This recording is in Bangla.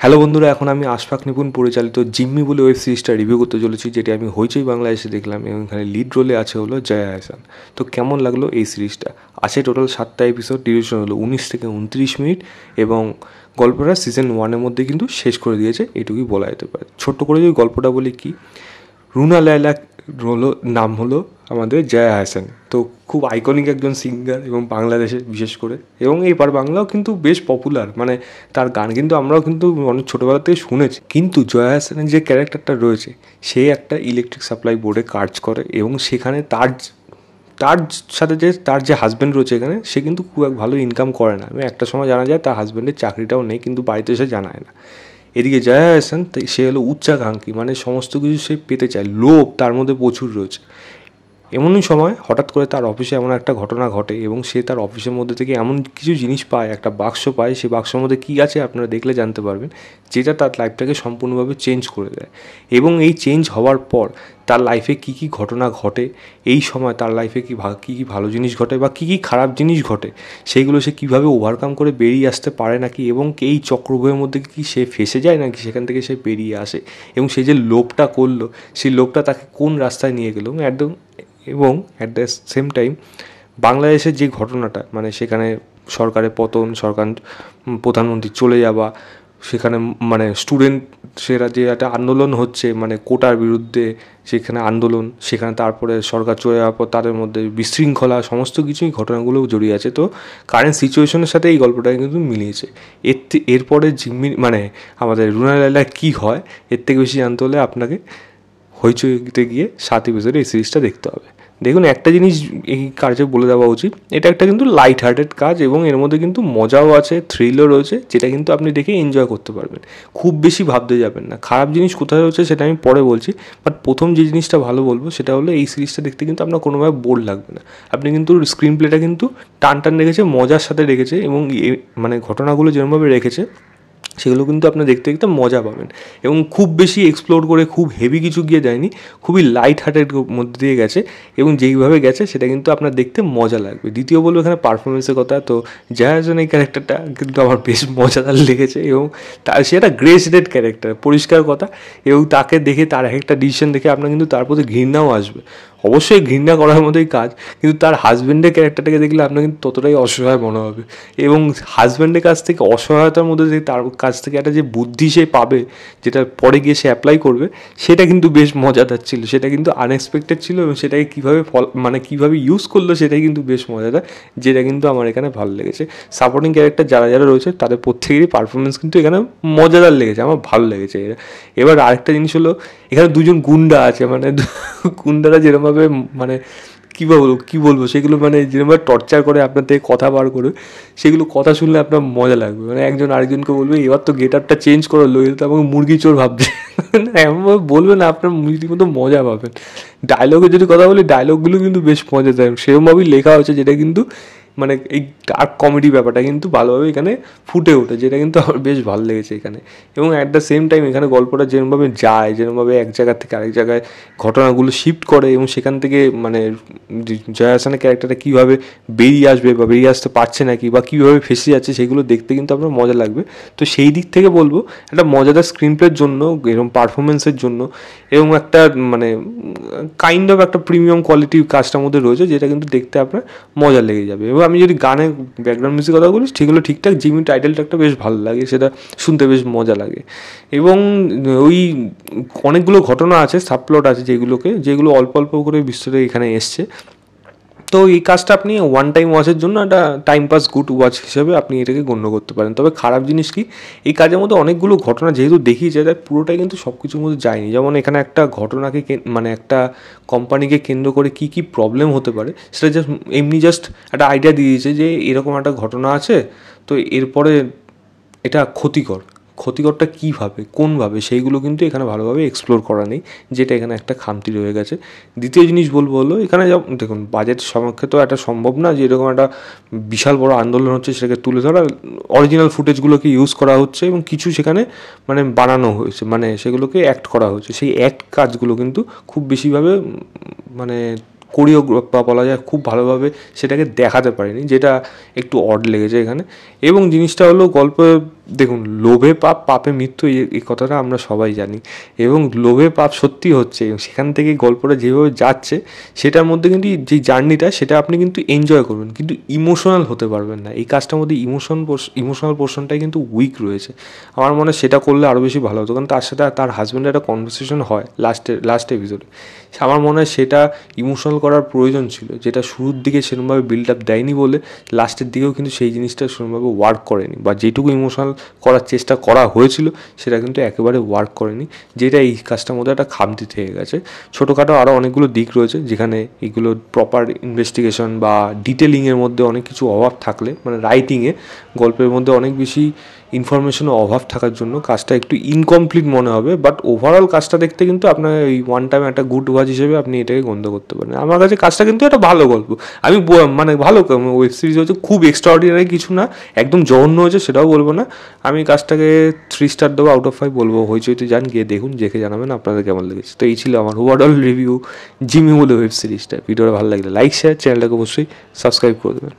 হ্যালো বন্ধুরা, এখন আমি আশফাক নিপুণ পরিচালিত জিম্মি বলে ওয়েব সিরিজটা রিভিউ করতে চলেছি, যেটি আমি হইচই বাংলায় এসে দেখলাম এবং এখানে লিড রোলে আছে হলো জয়া আহসান। তো কেমন লাগলো এই সিরিজটা? আছে টোটাল 7টা এপিসোড, ডিউরেশন হলো 19 থেকে 29 মিনিট এবং গল্পটা সিজন 1-এর মধ্যে কিন্তু শেষ করে দিয়েছে, এটুকুই বলা যেতে পারে। ছোট্ট করে যদি গল্পটা বলি, কি রুনা লায়লা নাম হলো আমাদের জয়া আহসান। তো খুব আইকনিক একজন সিঙ্গার এবং বাংলাদেশে বিশেষ করে, এবং এবার বাংলাও কিন্তু বেশ পপুলার, মানে তার গান কিন্তু আমরাও কিন্তু অনেক ছোটোবেলা থেকে শুনেছি। কিন্তু জয়া আহসানের যে ক্যারেক্টারটা রয়েছে, সে একটা ইলেকট্রিক সাপ্লাই বোর্ডে কাজ করে এবং সেখানে তার তার সাথে তার যে হাজব্যান্ড রয়েছে এখানে, সে কিন্তু খুব এক ভালো ইনকাম করে না। এবং একটা সময় জানা যায় তার হাজব্যান্ডের চাকরিটাও নেই, কিন্তু বাড়িতে এসে জানায় না। এদিকে জয়া আহসান, সে হলো উচ্চাকাঙ্ক্ষী, মানে সমস্ত কিছু সে পেতে চায়, লোভ তার মধ্যে প্রচুর রয়েছে। এমনই সময় হঠাৎ করে তার অফিসে এমন একটা ঘটনা ঘটে এবং সে তার অফিসের মধ্যে থেকে এমন কিছু জিনিস পায়, একটা বাক্স পায়। সেই বাক্সের মধ্যে কী আছে আপনারা দেখলে জানতে পারবেন, যেটা তার লাইফটাকে সম্পূর্ণভাবে চেঞ্জ করে দেয়। এবং এই চেঞ্জ হওয়ার পর তার লাইফে কী কী ঘটনা ঘটে, এই সময় তার লাইফে কী কী ভালো জিনিস ঘটে বা কী কী খারাপ জিনিস ঘটে, সেইগুলো সে কীভাবে ওভারকাম করে বেরিয়ে আসতে পারে নাকি, এবং এই চক্রব্যূহের মধ্যে কি সে ফেসে যায় নাকি সেখান থেকে সে বেরিয়ে আসে, এবং সে যে লোভটা করলো সেই লোভটা তাকে কোন রাস্তায় নিয়ে গেল। এবং অ্যাট দ্য সেম টাইম বাংলাদেশের যে ঘটনাটা, মানে সেখানে সরকারের পতন, প্রধানমন্ত্রী চলে যাওয়া, সেখানে মানে স্টুডেন্ট সেরা যে একটা আন্দোলন হচ্ছে, মানে কোটার বিরুদ্ধে সেখানে আন্দোলন, সেখানে তারপরে সরকার চলে যাওয়ার পর তাদের মধ্যে বিশৃঙ্খলা, সমস্ত কিছুই ঘটনাগুলো জড়িয়ে আছে। তো কারেন্ট সিচুয়েশনের সাথে এই গল্পটাকে কিন্তু মিলিয়েছে। এরপরে জিম্মি মানে আমাদের রুনা লায়লা কী হয়, এর থেকে বেশি জানতে হলে আপনাকে হইচইতে গিয়ে 7 এপিসোডে এই সিরিজটা দেখতে হবে। দেখুন, একটা জিনিস এই কাজে বলে দেওয়া উচিত, এটা একটা কিন্তু লাইট হার্টেড কাজ এবং এর মধ্যে কিন্তু মজাও আছে, থ্রিলও রয়েছে, যেটা কিন্তু আপনি দেখে এনজয় করতে পারবেন। খুব বেশি ভাবতে যাবেন না। খারাপ জিনিস কোথায় রয়েছে সেটা আমি পরে বলছি, বাট প্রথম যে জিনিসটা ভালো বলবো সেটা হলো এই সিরিজটা দেখতে কিন্তু আপনার কোনোভাবে বোর লাগবে না। আপনি কিন্তু স্ক্রিন প্লেটা কিন্তু টান টান রেখেছে, মজার সাথে রেখেছে, এবং মানে ঘটনাগুলো যেরকমভাবে রেখেছে সেগুলো কিন্তু আপনি দেখতে দেখতে মজা পাবেন। এবং খুব বেশি এক্সপ্লোর করে খুব হেভি কিছু গিয়ে যায়নি, খুবই লাইট হার্টের মধ্যে দিয়ে গেছে, এবং যেইভাবে গেছে সেটা কিন্তু আপনার দেখতে মজা লাগবে। দ্বিতীয় বলবো এখানে পারফরমেন্সের কথা। তো জয়াজন এই ক্যারেক্টারটা কিন্তু আমার বেশ মজাদার লেগেছে, এবং সে একটা গ্রেস রেড ক্যারেক্টার, পরিষ্কার কথা। এবং তাকে দেখে, তার একটা ডিসিশন দেখে আপনার কিন্তু তার প্রতি ঘৃণাও আসবে। অবশ্যই ঘৃণা করার মতোই কাজ, কিন্তু তার হাজব্যান্ডের ক্যারেক্টারটাকে দেখলে আপনার কিন্তু ততটাই অসহায় মনে হবে। এবং হাজব্যান্ডের কাছ থেকে অসহায়তার মধ্যে যে তার কাছ থেকে একটা যে বুদ্ধি সে পাবে, যেটা পরে গিয়ে সে অ্যাপ্লাই করবে, সেটা কিন্তু বেশ মজাদার ছিল। সেটা কিন্তু আনএক্সপেক্টেড ছিল, এবং সেটাকে কীভাবে মানে কীভাবে ইউজ করলো সেটাই কিন্তু বেশ মজাদার, যেটা কিন্তু আমার এখানে ভালো লেগেছে। সাপোর্টিং ক্যারেক্টার যারা যারা রয়েছে তাদের প্রত্যেকেরই পারফরমেন্স কিন্তু এখানে মজাদার লেগেছে, আমার ভালো লেগেছে। এবার আরেকটা জিনিস হলো, এখানে দুজন গুন্ডা আছে, মানে গুন্ডারা যেরকমভাবে মানে কী বলবো সেগুলো, মানে যেরকমভাবে টর্চার করে আপনার থেকে কথা বার করে, সেগুলো কথা শুনলে আপনার মজা লাগবে। মানে একজন আরেকজনকে বলবে, এবার তো গেট আপটা চেঞ্জ করো, লইলে তো আমাকে মুরগি চোর ভাবছে। এমনভাবে বলবে না, আপনার রীতিমতো মজা পাবেন। ডায়লগের যদি কথা বলি, ডায়লগগুলো কিন্তু বেশ মজাদার, সেরকমভাবেই লেখা হয়েছে, যেটা কিন্তু মানে এই ডার্ক কমেডি ব্যাপারটা কিন্তু ভালোভাবে এখানে ফুটে ওঠে, যেটা কিন্তু আমার বেশ ভালো লেগেছে এখানে। এবং অ্যাট দ্য সেম টাইম এখানে গল্পটা যেরকমভাবে যায়, যেরকমভাবে এক জায়গা থেকে আরেক জায়গায় ঘটনাগুলো শিফট করে, এবং সেখান থেকে মানে জয়া আহসানের ক্যারেক্টারটা কীভাবে বেরিয়ে আসবে বা বেরিয়ে আসতে পারছে নাকি, বা কীভাবে ফেসে যাচ্ছে, সেগুলো দেখতে কিন্তু আপনার মজা লাগবে। তো সেই দিক থেকে বলবো, একটা মজাদার স্ক্রিন প্লের জন্য, এরকম পারফরমেন্সের জন্য, এবং একটা মানে কাইন্ড অফ একটা প্রিমিয়াম কোয়ালিটি কাজটার মধ্যে রয়েছে, যেটা কিন্তু দেখতে আপনার মজা লেগে যাবে। এবং আমি যদি গানের ব্যাকগ্রাউন্ড মিউজিক কথা বলি, সেগুলো ঠিকঠাক, জিমি টাইটেলটা একটা বেশ ভালো লাগে, সেটা শুনতে বেশ মজা লাগে। এবং ওই অনেকগুলো ঘটনা আছে, সাবপ্লট আছে, যেগুলো অল্প অল্প করে বিস্তারিত এখানে এসছে। তো এই কাজটা আপনি ওয়ান টাইম ওয়াচের জন্য একটা টাইম পাস গুড ওয়াচ হিসেবে আপনি এটাকে গণ্য করতে পারেন। তবে খারাপ জিনিস কি, এই কাজের মধ্যে অনেকগুলো ঘটনা যেহেতু দেখিয়েছে, তাই পুরোটাই কিন্তু সব কিছুর মধ্যে যায়নি। যেমন এখানে একটা ঘটনাকে মানে একটা কোম্পানিকে কেন্দ্র করে কী কী প্রবলেম হতে পারে, সেটা জাস্ট একটা আইডিয়া দিয়ে দিয়েছে যে এরকম একটা ঘটনা আছে, তো এরপরে এটা ক্ষতিকরটা কীভাবে, কোনভাবে, সেইগুলো কিন্তু এখানে ভালোভাবে এক্সপ্লোর করা নেই, যেটা এখানে একটা খামতি রয়ে গেছে। দ্বিতীয় জিনিস বলবো হলো, এখানে দেখুন, বাজেট সমক্ষে তো এটা সম্ভব না যে এরকম একটা বিশাল বড় আন্দোলন হচ্ছে সেটাকে তুলে ধরা। অরিজিনাল ফুটেজগুলোকে ইউজ করা হচ্ছে, এবং কিছু সেখানে মানে বানানো হয়েছে, মানে সেগুলোকে অ্যাক্ট করা হয়েছে। সেই অ্যাক্ট কাজগুলো কিন্তু খুব বেশিভাবে মানে কোরিওগ্রাফ বলা যায়, খুব ভালোভাবে সেটাকে দেখাতে পারেনি, যেটা একটু অড লেগেছে এখানে। এবং জিনিসটা হলো, গল্পে দেখুন, লোভে পাপ পাপে মৃত্যু, এই কথাটা আমরা সবাই জানি, এবং লোভে পাপ সত্যি হচ্ছে, এবং সেখান থেকে গল্পটা যেভাবে যাচ্ছে সেটার মধ্যে কিন্তু যে জার্নিটা সেটা আপনি কিন্তু এনজয় করবেন, কিন্তু ইমোশনাল হতে পারবেন না। এই কাজটার মধ্যে ইমোশনাল পোর্শনটাই কিন্তু উইক রয়েছে। আমার মনে হয় সেটা করলে আরও বেশি ভালো হতো, কারণ তার সাথে তার হাজব্যান্ডের একটা কনভারসেশন হয় লাস্ট এপিসোডে। আমার মনে হয় সেটা ইমোশনাল করার প্রয়োজন ছিল, যেটা শুরুর দিকে সেরকমভাবে বিল্ড আপ দেয়নি বলে লাস্টের দিকেও কিন্তু সেই জিনিসটা সেরকমভাবে ওয়ার্ক করেনি, বা যেটুকু ইমোশনাল করার চেষ্টা করা হয়েছিল সেটা কিন্তু একেবারে ওয়ার্ক করেনি, যেটা এই কাজটার মধ্যে একটা খামতি থেকে গেছে। ছোটোখাটো আরও অনেকগুলো দিক রয়েছে যেখানে এইগুলো প্রপার ইনভেস্টিগেশন বা ডিটেলিংয়ের মধ্যে অনেক কিছু অভাব থাকলে, মানে রাইটিংয়ে গল্পের মধ্যে অনেক বেশি ইনফরমেশনের অভাব থাকার জন্য কাজটা একটু ইনকমপ্লিট মনে হবে। বাট ওভারঅল কাজটা দেখতে কিন্তু আপনার এই ওয়ান টাইম একটা গুড ওয়াচ হিসেবে আপনি এটাকে গণ্য করতে পারেন। আমার কাছে কাজটা কিন্তু একটা ভালো গল্প, আমি মানে ভালো ওয়েব সিরিজ হচ্ছে, খুব এক্সট্রাঅর্ডিনারি কিছু না, একদম জঘন্য হয়েছে সেটাও বলবো না। আমি কাজটাকে 3 স্টার দেবো আউট অফ 5 বলবো। হইচইতে যান, গিয়ে দেখুন, দেখে জানাবেন আপনাদের কেমন লেগেছে। তো এই ছিল আমার ওভারঅল রিভিউ জিম্মি বলে ওয়েব সিরিজটা। ভিডিওটা ভালো লাগলে লাইক শেয়ার, চ্যানেলটাকে অবশ্যই সাবস্ক্রাইব করে দেবেন।